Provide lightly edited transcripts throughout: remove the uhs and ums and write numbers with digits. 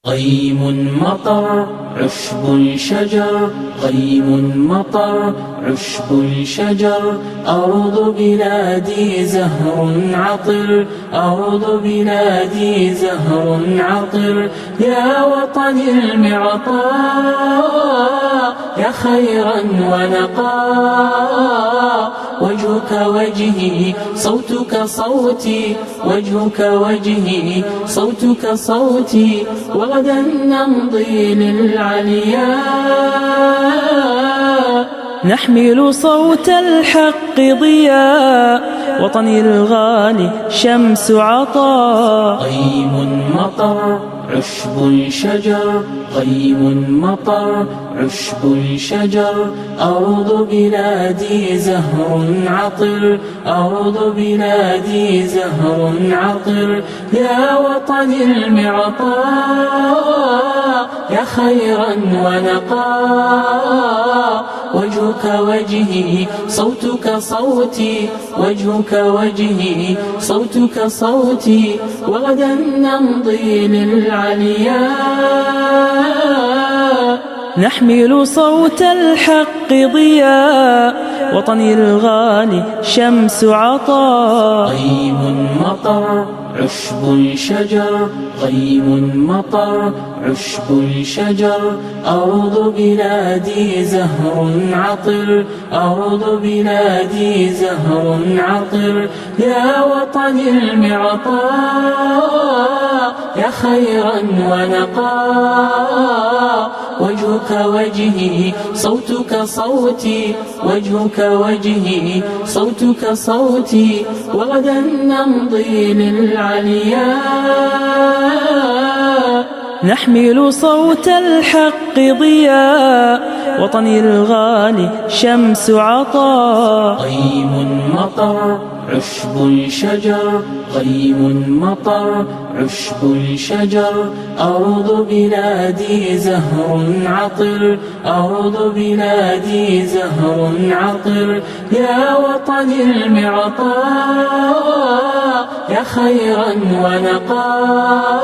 غيم مطر عشب الشجر، غيم مطر عشب الشجر. أرض بلادي زهر عطر، أرض بلادي زهر عطر. يا وطني المعطاء، يا خيرا ونقاء. وجهك وجهي، صوتك صوتي، وجهك وجهي، صوتك صوتي. وغدا نمضي للعلياء، نحمل صوت الحق ضياء، وطني الغالي شمس عطاء. غيم مطر عشب الشجر، غيم مطر عشب الشجر. أرض بلادي زهر عطر، أرض بلادي زهر عطر. يا وطني المعطاء، يا خيرا ونقاء. وجهك وجهي، صوتك صوتي، وجهك وجهي، صوتك صوتي. وغدا نمضي للعلياء، نحمل صوت الحق ضياء، وطني الغالي شمس عطاء. غيم مطر عشب الشجر، غيم مطر عشب الشجر. أرض بلادي زهر عطر، أرض بلادي زهر عطر. يا وطني المعطاء، يا خيرا ونقاء. وجهك وجهي، صوتك صوتي، وجهك وجهي، صوتك صوتي. وغدا نمضي للعلياء، نحمل صوت الحق ضياء، وطني الغالي شمس عطاء. غيم مطر عشب الشجر، غيم مطر عشب الشجر. أرض بلادي زهر عطر، أرض بلادي زهر عطر. يا وطني المعطاء، يا خيرا ونقاء.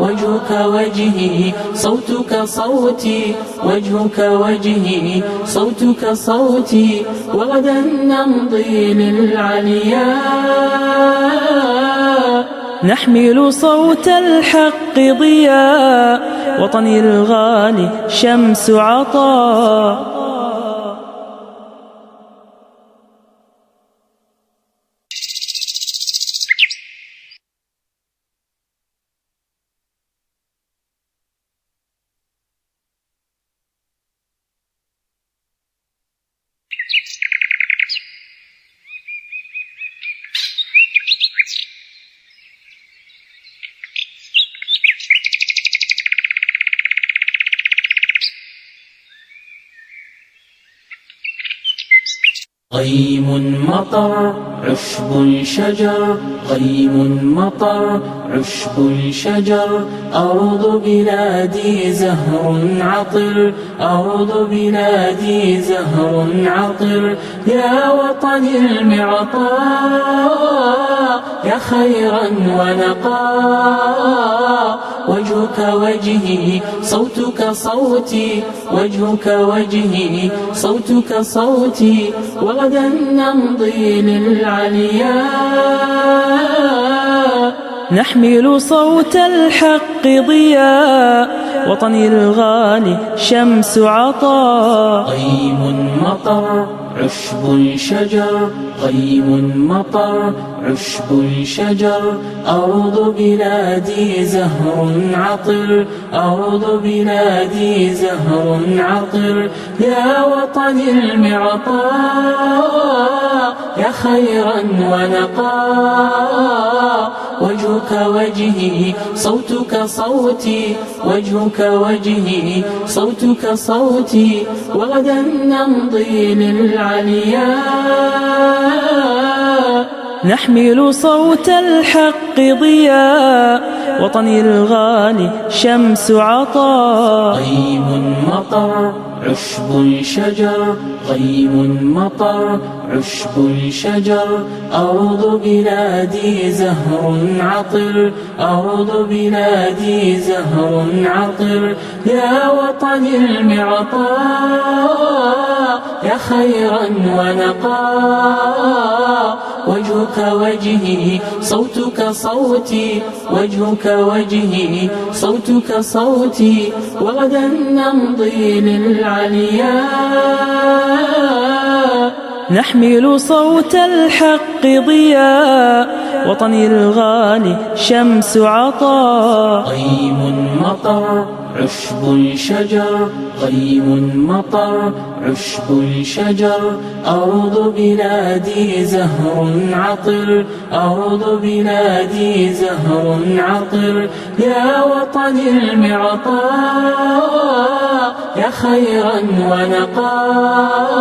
وجهك وجهي، صوتك صوتي، وجهك وجهي، صوتك صوتي. وغدا نمضي للعلياء، نحمل صوت الحق ضياء، وطني الغالي شمس عطاء. غيم مطر عشب الشجر، غيم مطر عشب الشجر. أرض بلادي زهر عطر، أرض بلادي زهر عطر. يا وطني المعطاء، يا خيرا ونقاء. وجهك وجهي، صوتك صوتي، وجهك وجهي، صوتك صوتي. وغدا نمضي للعلياء، نحمل صوت الحق ضياء، وطني الغالي شمس عطاء. غيم مطر عشب الشجر، غيم مطر عشب الشجر. أرض بلادي زهر عطر، أرض بلادي زهر عطر. يا وطني المعطاء، يا خيرا ونقاء. وجهك وجهي، صوتك صوتي، وجهك وجهي، صوتك صوتي. وغدا نمضي للعلياء، نحمل صوت الحق ضياء، وطني الغالي شمس عطاء. غيم مطر عشب شجر غيم مطر عشب شجر أرض بلادي زهر عطر أرض بلادي زهر عطر يا وطن المعطاء يا خيرا ونقاء وجهك وجهي صوتك صوتي وجهك وجهي صوتك صوتي وغدا نمضي للعلياء نحمل صوت الحق ضياء وطني الغالي شمس عطاء غيم مطر عشب شجر غيم مطر عشب شجر أرض بلادي زهر عطر أرض بلادي زهر عطر يا وطن المعطاء يا خيرا ونقاء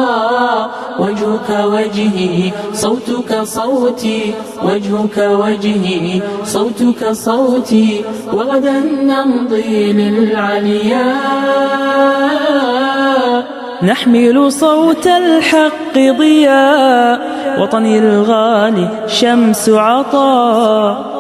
وجهك وجهي صوتك صوتي وجهك وجهي صوتك صوتي وغدا نمضي للعلياء نحمل صوت الحق ضياء وطني الغالي شمس عطاء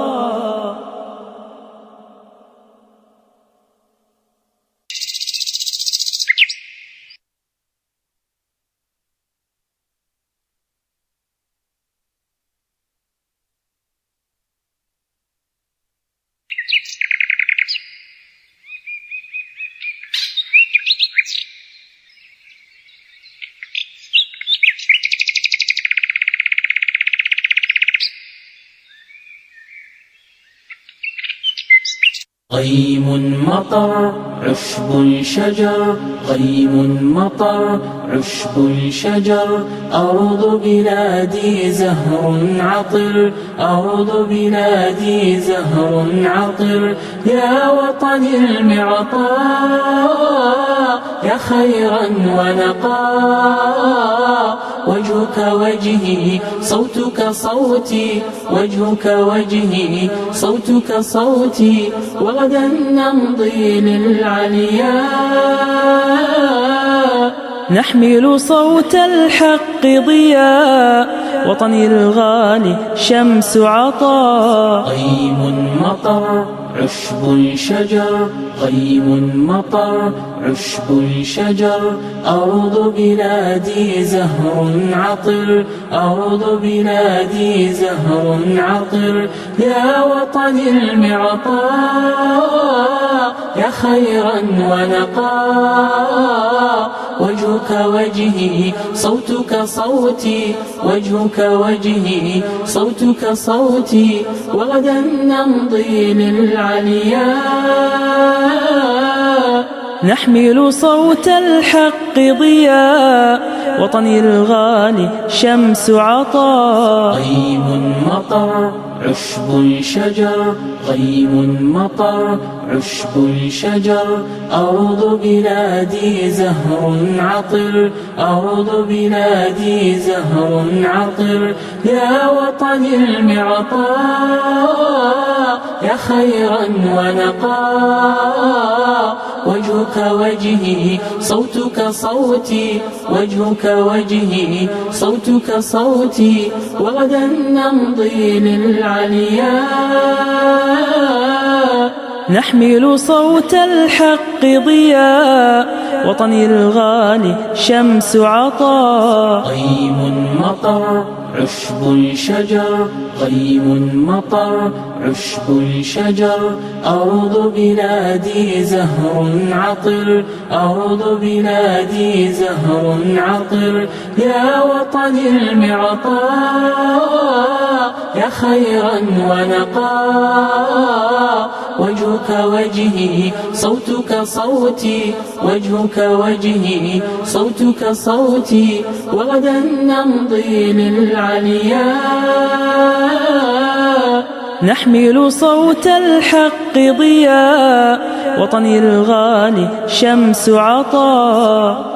غيم مطر عشب شجر غيم مطر عشب شجر أرض بلادي زهر عطر أرض بلادي زهر عطر يا وطن المعطاء يا خيرا ونقاء وجهك وجهي صوتك صوتي وجهك وجهي صوتك صوتي وغدا نمضي للعلياء نحمل صوت الحق ضياء وطني الغالي شمس عطاء غيم مطر عشب شجر غيم مطر عشب شجر أرض بلادي زهر عطر أرض بلادي زهر عطر يا وطن المعطاء يا خيرا ونقاء وجهك وجهي صوتك صوتي وجهك وجهي صوتك صوتي وغدا نمضي للعلياء نحمل صوت الحق ضياء وطني الغالي شمس عطاء غيم مطر عشب شجر غيم مطر عشب شجر أرض بلادي زهر عطر أرض بلادي زهر عطر يا وطن المعطاء يا خيرا ونقاء وجهك وجهي صوتك صوتي وجهك وجهي صوتك صوتي وغدا نمضي للعلياء نحمل صوت الحق ضياء وطني الغالي شمس عطاء غيم مطر عشب شجر غيم مطر عشب شجر أرض بلادي زهر عطر أرض بلادي زهر عطر يا وطن المعطاء يا خيرا ونقاء وجهك وجهي صوتك صوتي وجهك وجهي صوتك صوتي وغدا نمضي للعلياء نحمل صوت الحق ضياء وطني الغالي شمس عطاء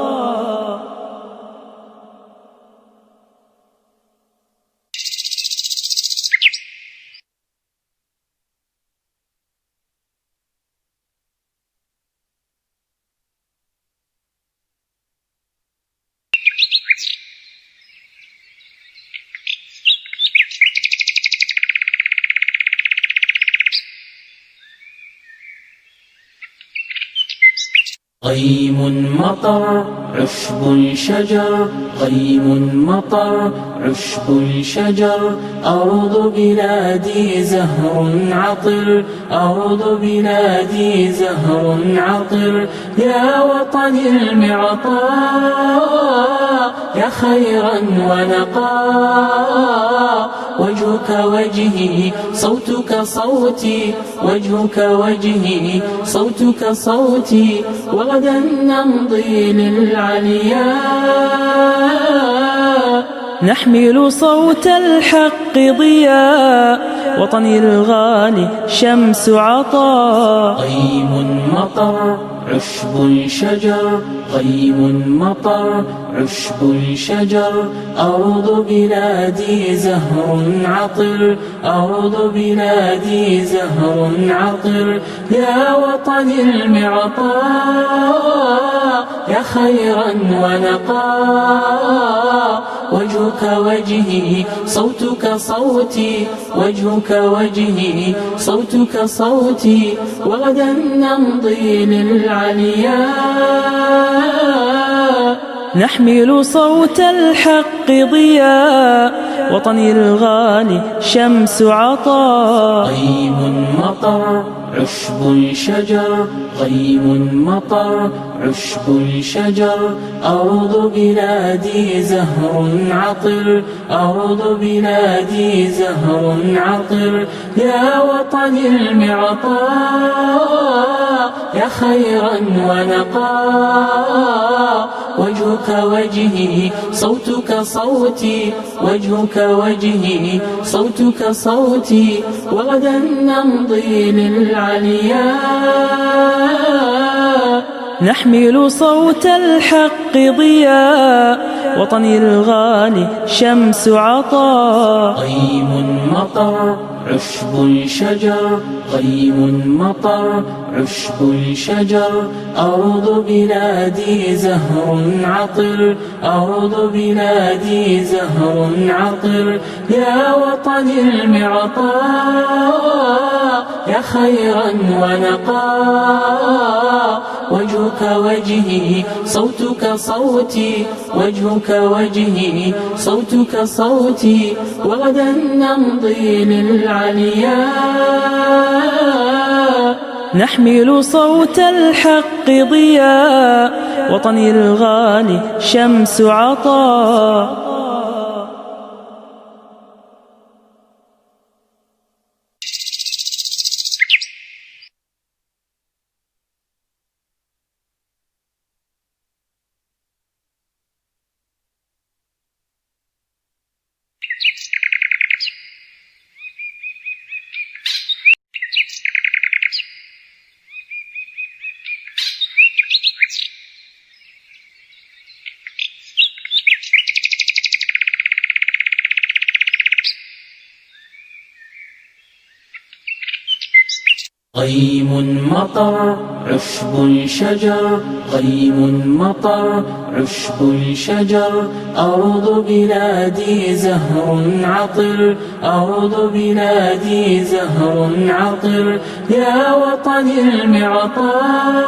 غيم مطر عشب الشجر، غيم مطر عشب الشجر، أرض بلادي زهر عطر، أرض بلادي زهر عطر، يا وطن المعطاء يا خيرا ونقاء، وجهك وجهي صوتك صوتي، وجهك وجهي صوتك صوتي، وغدا نمضي للعلياء. نحمل صوت الحق ضياء، وطني الغالي شمس عطاء. غيم مطر عشب الشجر، غيم مطر عشب الشجر، أرض بلادي زهر عطر، أرض بلادي زهر عطر، يا وطن المعطاء يا خيرا ونقاء، وجهك وجهي صوتك صوتي، وجهك وجهي صوتك صوتي، وغدا نمضي للعلياء. نحمل صوت الحق ضياء، وطني الغالي شمس عطاء. غيم مطر عشب الشجر، غيم مطر عشب الشجر، أرض بلادي زهر عطر، أرض بلادي زهر عطر، يا وطن المعطاء يا خيرا ونقاء، وجهك وجهي صوتك صوتي، وجهك وجهي صوتك صوتي، وغدا نمضي للعلياء. نحمل صوت الحق ضياء، وطني الغالي شمس عطاء. غيم مطر عشب الشجر، غيم مطر عشب الشجر، أرض بلادي زهر عطر، أرض بلادي زهر عطر، يا وطن المعطاء يا خيرا ونقاء، وجهك وجهي صوتك صوتي، وجهك وجهي صوتك صوتي، وغدا نمضي للعلياء. نحمل صوت الحق ضياء، وطني الغالي شمس عطاء. غيم مطر عشب الشجر، غيم مطر عشب الشجر، أرض بلادي زهر عطر، أرض بلادي زهر عطر، يا وطن المعطاء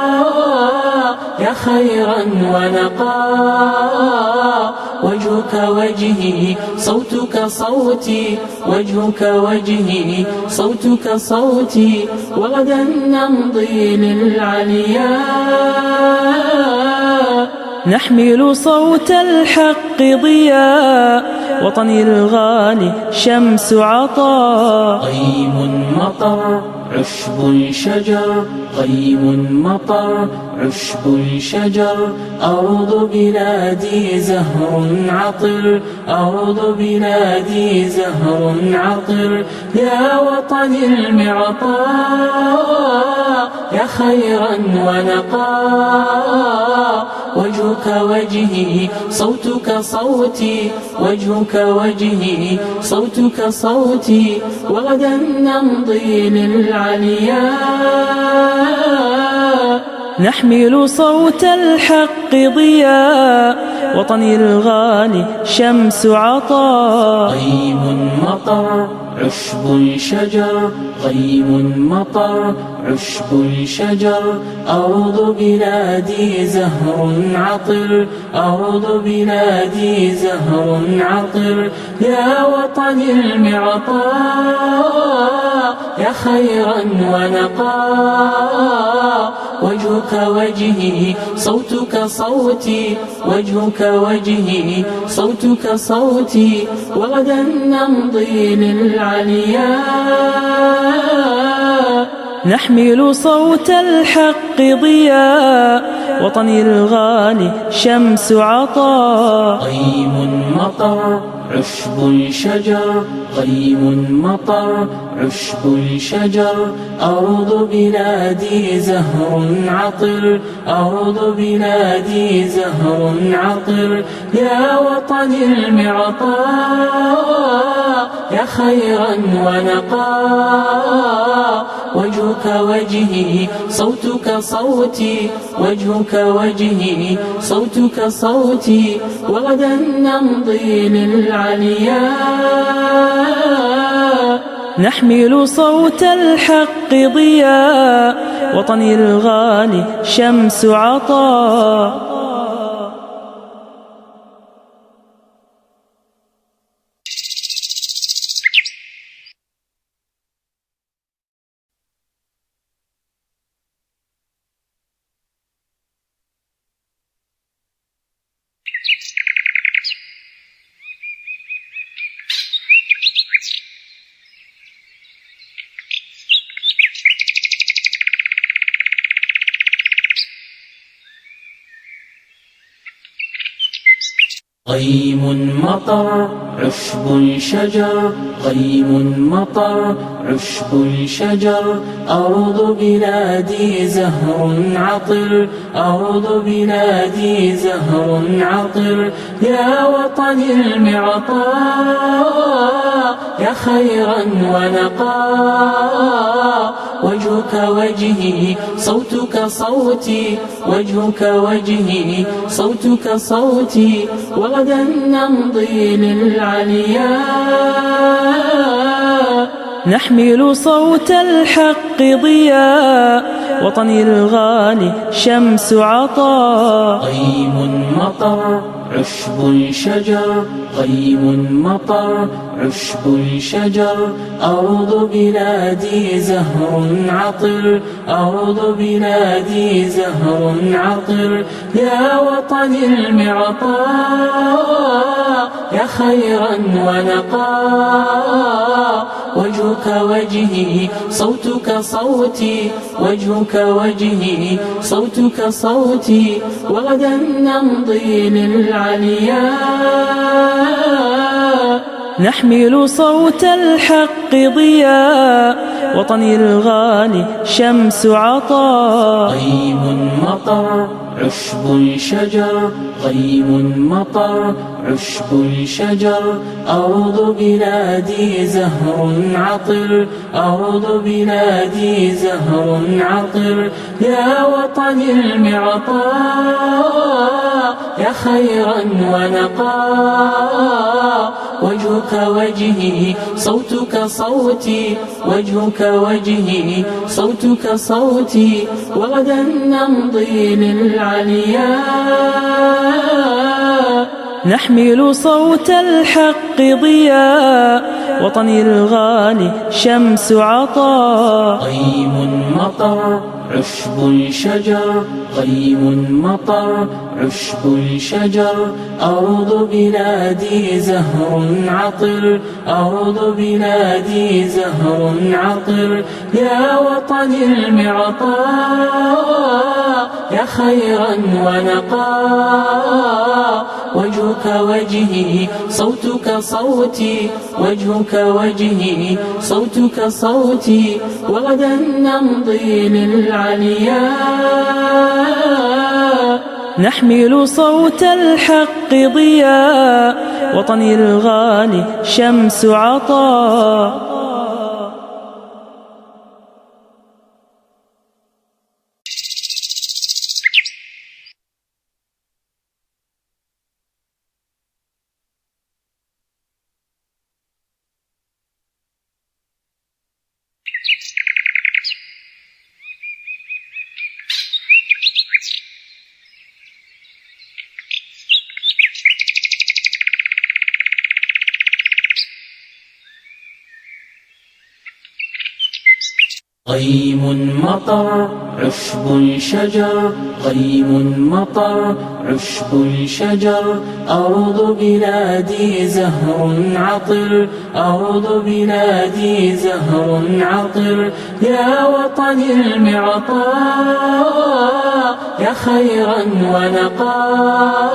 يا خيرا ونقاء، وجهك وجهي صوتك صوتي، وجهك وجهي صوتك صوتي، وغدا نمضي للعلياء. نحمل صوت الحق ضياء، وطني الغالي شمس عطاء. غيم مطر عشب الشجر، غيم مطر عشب الشجر، أرض بلادي زهر عطر، أرض بلادي زهر عطر، يا وطن المعطاء يا خيرا ونقاء، وجهك وجهي صوتك صوتي، وجهك وجهي صوتك صوتي، وغدا نمضي للعلياء. نحمل صوت الحق ضياء، وطني الغالي شمس عطاء. غيم مطر عشب شجر غيم مطر عشب شجر أرض بلادي زهر عطر أرض بلادي زهر عطر يا وطن المعطاء يا خيرا ونقاء وجهك وجهي صوتك صوتي وجهك وجهي صوتك صوتي وغدا نمضي للعلياء نحمل صوت الحق ضياء وطني الغالي شمس عطاء غيم مطر عشب شجر غيم مطر عشب شجر أرض بلادي زهر عطر أرض بلادي زهر عطر يا وطن المعطاء يا خيرا ونقاء وجهك وجهي صوتك صوتي وجهك وجهي صوتك صوتي وغدا نمضي للعلياء نحمل صوت الحق ضياء وطني الغالي شمس عطاء غيم مطر عشب شجر غيم مطر عشب شجر أرض بلادي زهر عطر أرض بلادي زهر عطر يا وطن المعطاء يا خيرا ونقاء وجهك وجهي صوتك صوتي وجهك وجهي صوتك صوتي وغدا نمضي للعلياء نحمل صوت الحق ضياء وطني الغالي شمس عطاء غيم مطر عشب شجر غيم مطر عشب شجر أرض بلادي زهر عطر أرض بلادي زهر عطر يا وطن المعطاء يا خيرا ونقاء وجهك وجهي صوتك صوتي وجهك وجهي صوتك صوتي وغدا نمضي للعلياء نحمل صوت الحق ضياء وطني الغالي شمس عطاء غيم مطر عشب شجر غيم مطر عشب شجر أرض بلادي زهر عطر أرض بلادي زهر عطر يا وطن المعطاء يا خيرا ونقاء وجهك وجهي صوتك صوتي وجهك وجهي صوتك صوتي وغدا نمضي للعلياء نحمل صوت الحق ضياء وطني الغالي شمس عطاء غيم مطر عشب شجر غيم مطر عشب شجر أرض بلادي زهر عطر أرض بلادي زهر عطر يا وطن المعطاء يا خيرا ونقاء وجهك وجهي صوتك صوتي وجهك وجهي صوتك صوتي وغدا نمضي للعلياء نحمل صوت الحق ضياء وطني الغالي شمس عطاء غيم مطر عشب الشجر، غيم مطر عشب الشجر، أرض بلادي زهر عطر، أرض بلادي زهر عطر، يا وطني المعطاء يا خيرا ونقاء،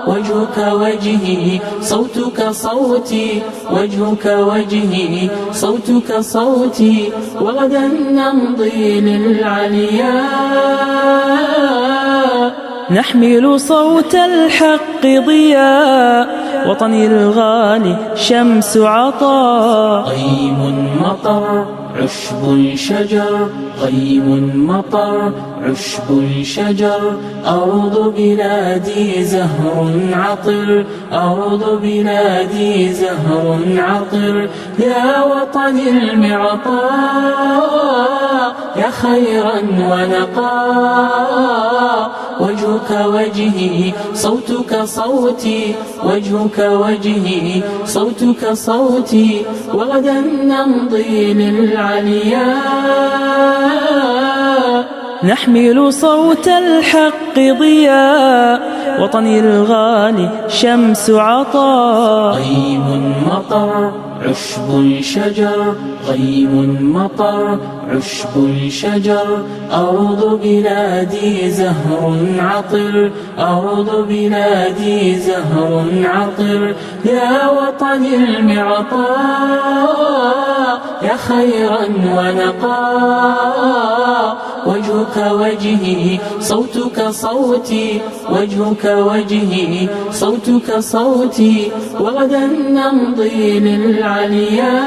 وجهك وجهي صوتك صوتي، وجهك وجهي صوتك صوتي، وغدا نمضي للعلياء نحمل صوت الحق ضياء، وطني الغالي شمس عطاء. غيم مطر عشب الشجر، غيم مطر عشب الشجر، أرض بلادي زهر عطر، أرض بلادي زهر عطر، يا وطني المعطاء يا خيرا ونقاء، وجهك وجهي صوتك صوتي، وجهك وجهي صوتك صوتي، وغدا نمضي للعلياء نحمل صوت الحق ضياء، وطني الغالي شمس عطاء. غيم مطر عشب الشجر، غيم مطر عشب الشجر، أرض بلادي زهر عطر، أرض بلادي زهر عطر، يا وطني المعطاء يا خيرا ونقاء، وجهك وجهي صوتك صوتي، وجهك وجهي صوتك صوتي، وغدا نمضي للعلياء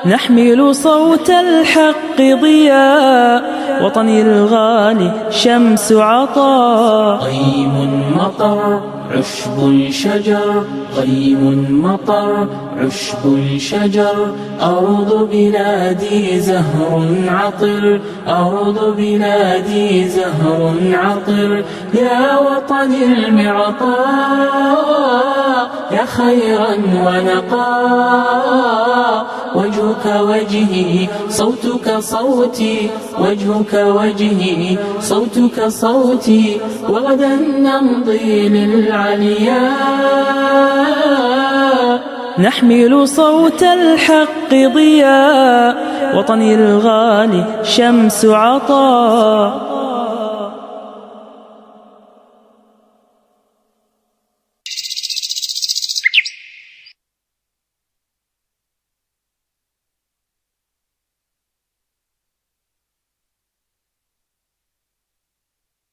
نحمل صوت الحق ضياء، وطني الغالي شمس عطاء. غيم مطر عشب الشجر، غيم مطر عشب الشجر، أرض بلادي زهر عطر، أرض بلادي زهر عطر، يا وطني المعطاء يا خيرا ونقاء، وجهك وجهي صوتك صوتي، وجهك وجهي صوتك صوتي، وغدا نمضي للعلياء نحمل صوت الحق ضياء، وطني الغالي شمس عطاء. غيم مطر عشب الشجر، غيم مطر عشب الشجر، أرض بلادي زهر عطر، أرض بلادي زهر عطر، يا وطني المعطاء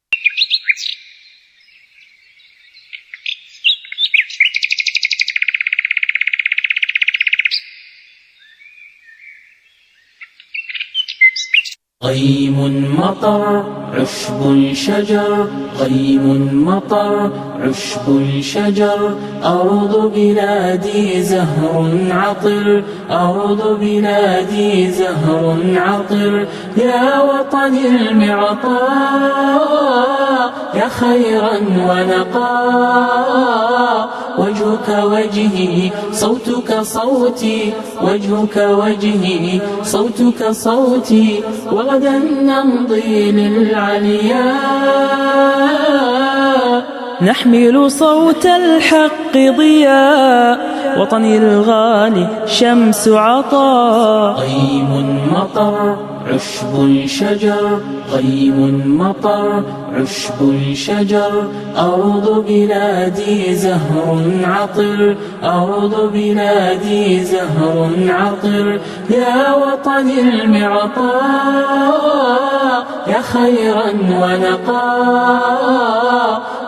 يا خيرا ونقاء، وجهك وجهي صوتك صوتي، وجهك وجهي صوتك صوتي، وغدا غدا نمضي للعلياء نحمل صوت الحق ضياء، وطني الغالي شمس عطاء. غيم مطر عشب الشجر، غيم مطر عشب الشجر، أرض بلادي زهر عطر، أرض بلادي زهر عطر، يا وطني المعطاء يا خيرا ونقاء، وجهك وجهي صوتك صوتي، وجهك وجهي صوتك صوتي، وغدا نمضي للعلياء نحمل صوت الحق ضياء، وطني الغالي شمس عطاء. غيم مطر عشب الشجر، غيم مطر عشب الشجر، أرض بلادي زهر عطر، أرض بلادي زهر عطر، يا وطني المعطاء يا خيرا ونقاء،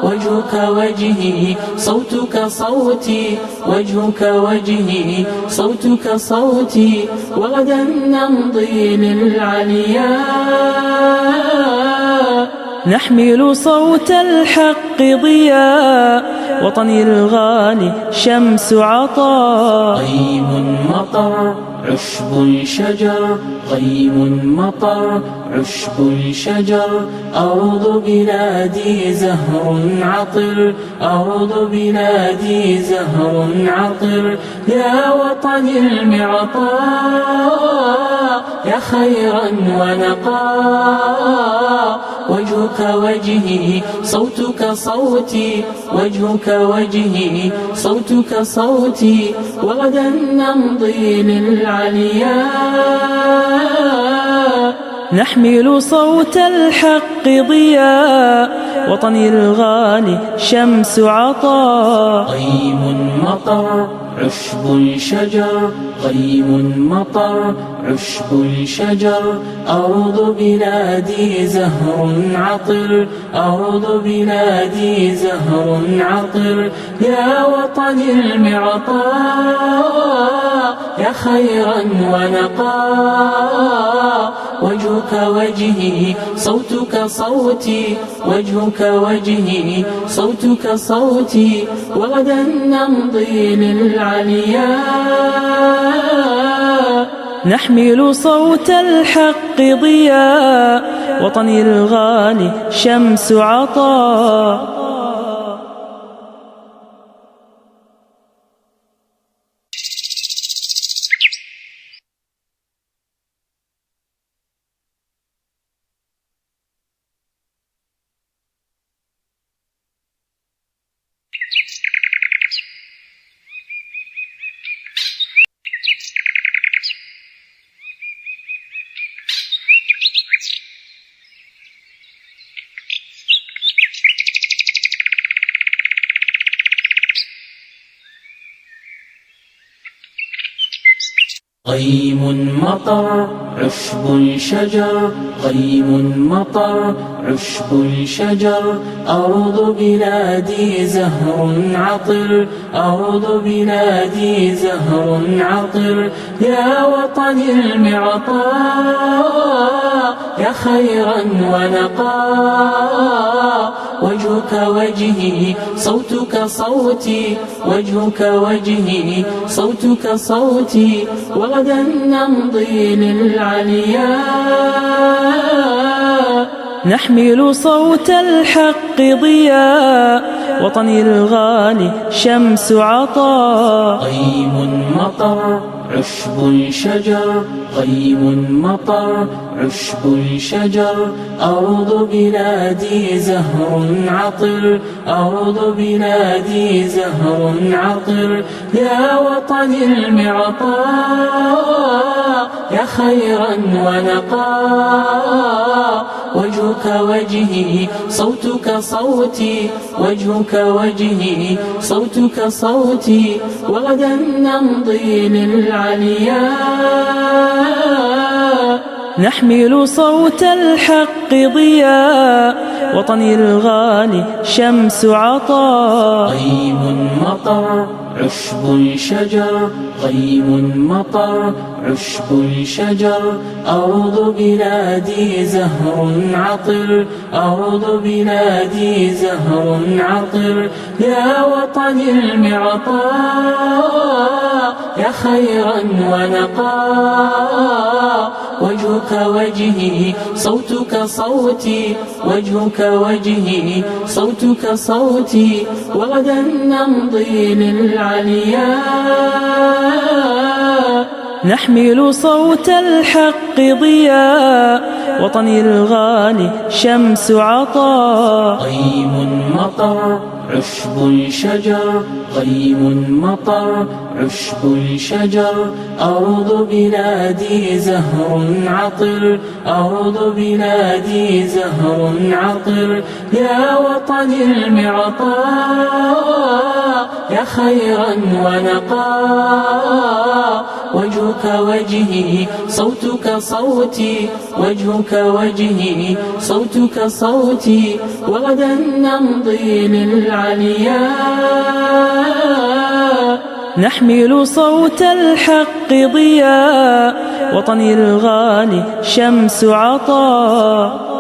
وجهك وجهي صوتك صوتي، وجهك وجهي صوتك صوتي، وغدا نمضي للعلياء نحمل صوت الحق ضياء وطني الغالي شمس عطاء. غيم مطر عشب الشجر، غيم مطر عشب الشجر، أرض بلادي زهر عطر، أرض بلادي زهر عطر. يا وطن المعطاء يا خيرا ونقاء، وجهك وجهي صوتك صوتي، وجهك وجهي صوتك صوتي، وغدا نمضي للعلياء. نحمل صوت الحق ضياء وطني الغالي شمس عطاء. غيم مطر عشب الشجر، غيم مطر عشب الشجر، أرض بلادي زهر عطر، أرض بلادي زهر عطر. يا وطن المعطاء يا خيرا ونقاء، وجهك وجهي صوتك صوتي، وجهك وجهي صوتك صوتي، وغدا نمضي للعلياء. نحمل صوت الحق ضياء وطني الغالي شمس عطاء. غيم مطر عشب الشجر، غيم مطر عشب الشجر، أرض بلادي زهر عطر، أرض بلادي زهر عطر. يا وطن المعطاء يا خيرا ونقاء، وجهك وجهي صوتك صوتي، وجهك وجهي صوتك صوتي، وغدا نمضي للعلياء. نحمل صوت الحق ضياء وطني الغالي شمس عطاء. غيم مطر عشب الشجر، غيم مطر عشب الشجر، أرض بلادي زهر عطر، أرض بلادي زهر عطر. يا وطن المعطاء يا خيرا ونقاء، وجهك وجهي صوتك صوتي، وجهك وجهي صوتك صوتي، وغدا نمضي للعلياء. نحمل صوت الحق ضياء وطني الغالي شمس عطاء. غيم مطر عشب الشجر، غيم مطر عشب الشجر، أرض بلادي زهر عطر، أرض بلادي زهر عطر. يا وطن المعطاء يا خيرا ونقاء، وجهك وجهي صوتك صوتي، وجهك وجهي صوتك صوتي، وغدا نمضي للعلياء. نحمل صوت الحق ضياء وطني الغالي شمس عطاء. غيم مطر عشب الشجر، غيم مطر عشب الشجر، أرض بلادي زهر عطر، أرض بلادي زهر عطر. يا وطن المعطاء يا خيرا ونقاء، وجهك وجهي صوتك صوتي، وجهك وجهي صوتك صوتي، وغدا نمضي للعلياء. نحمل صوت الحق ضياء وطني الغالي شمس عطاء.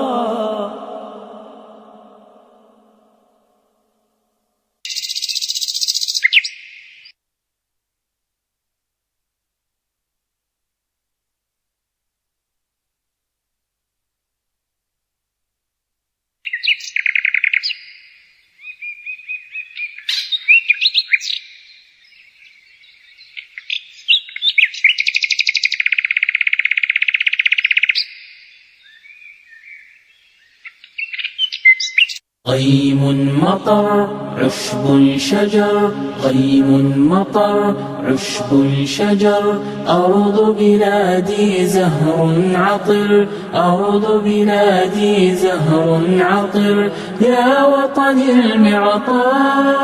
غيم مطر عشب الشجر، غيم مطر عشب الشجر، أرض بلادي زهر عطر، أرض بلادي زهر عطر، يا وطني المعطاء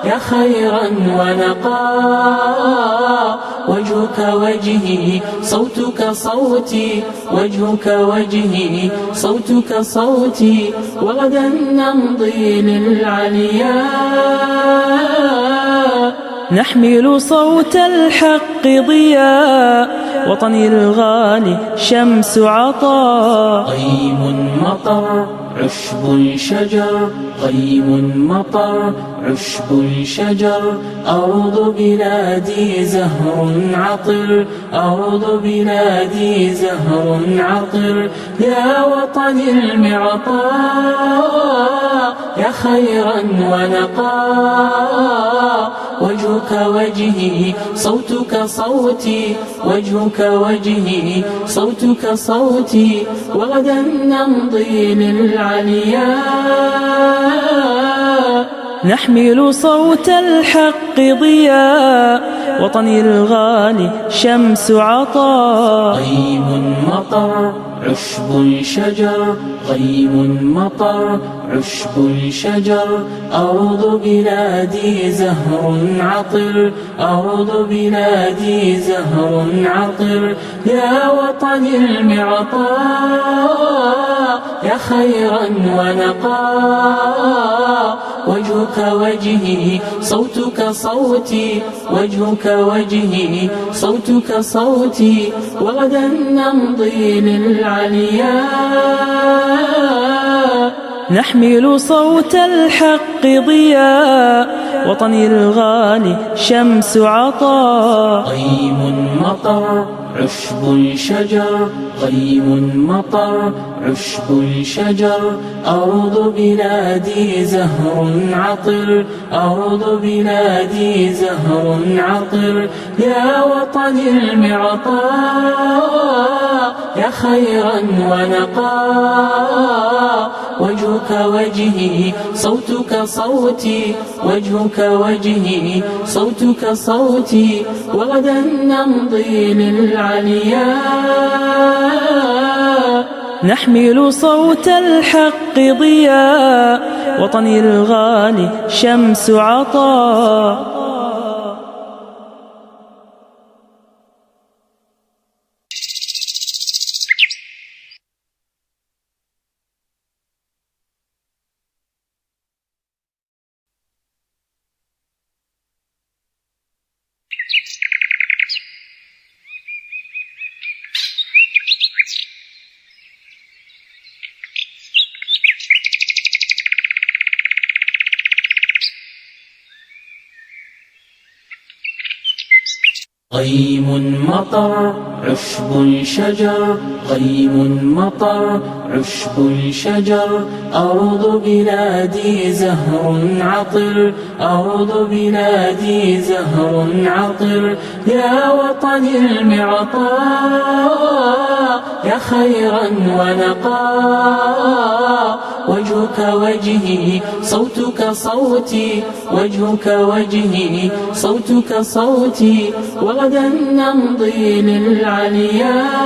يا خيرا ونقاء، وجهك وجهي صوتك صوتي، وجهك وجهي صوتك صوتي، وغدا نمضي للعلياء نحمل صوت الحق ضياء، وطني الغالي شمس عطاء. غيم مطر عشب الشجر، غيم مطر عشب الشجر، أرض بلادي زهر عطر، أرض بلادي زهر عطر، يا وطني المعطاء يا خيرا ونقاء، وجهك وجهي صوتك صوتي، وجهك وجهي صوتك صوتي، وغدا نمضي للعلياء نحمل صوت الحق ضياء، وطني الغالي شمس عطاء. غيم مطر عشب الشجر، غيم مطر عشب الشجر، أرض بلادي زهر عطر، أرض بلادي زهر عطر، يا وطني المعطاء يا خيرا ونقاء، وجهك وجهي صوتك صوتي، وجهك وجهي صوتك صوتي، وغدا نمضي للعلياء نحمل صوت الحق ضياء، وطني الغالي شمس عطاء. غيم مطر عشب الشجر، غيم مطر عشب الشجر، أرض بلادي زهر عطر، أرض بلادي زهر عطر، يا وطني المعطاء يا خيرا ونقاء، وجهك وجهي صوتك صوتي، وجهك وجهي صوتك صوتي، وغدا نمضي للعلياء نحمل صوت الحق ضياء، وطني الغالي شمس عطاء. غيم مطر عشب الشجر، غيم مطر عشب الشجر، أرض بلادي زهر عطر، أرض بلادي زهر عطر، يا وطني المعطاء يا خيرا ونقاء، وجهك وجهي صوتك صوتي، وجهك وجهي صوتك صوتي، وغدا نمضي للعلياء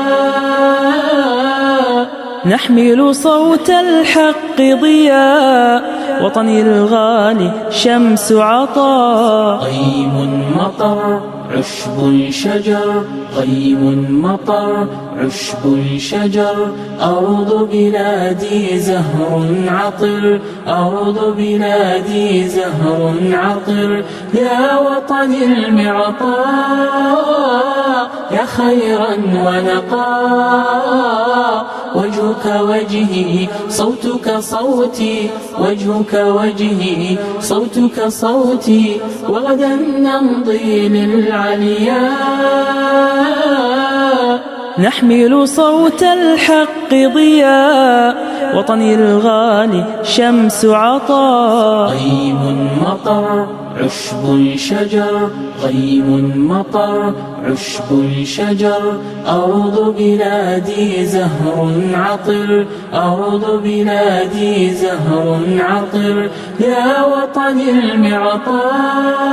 نحمل صوت الحق ضياء، وطني الغالي شمس عطاء. غيم مطر عشب الشجر، غيم مطر عشب الشجر، أرض بلادي زهر عطر، أرض بلادي زهر عطر، يا وطني المعطاء يا خيرا ونقاء، وجهك وجهي صوتك صوتي، وجهك وجهي صوتك صوتي، وغدا نمضي للعلياء نحمل صوت الحق ضياء، وطني الغالي شمس عطاء. غيم مطر عشب شجر، غيم مطر عشب شجر، أرض بلادي زهر عطر، أرض بلادي زهر عطر، يا وطني المعطاء.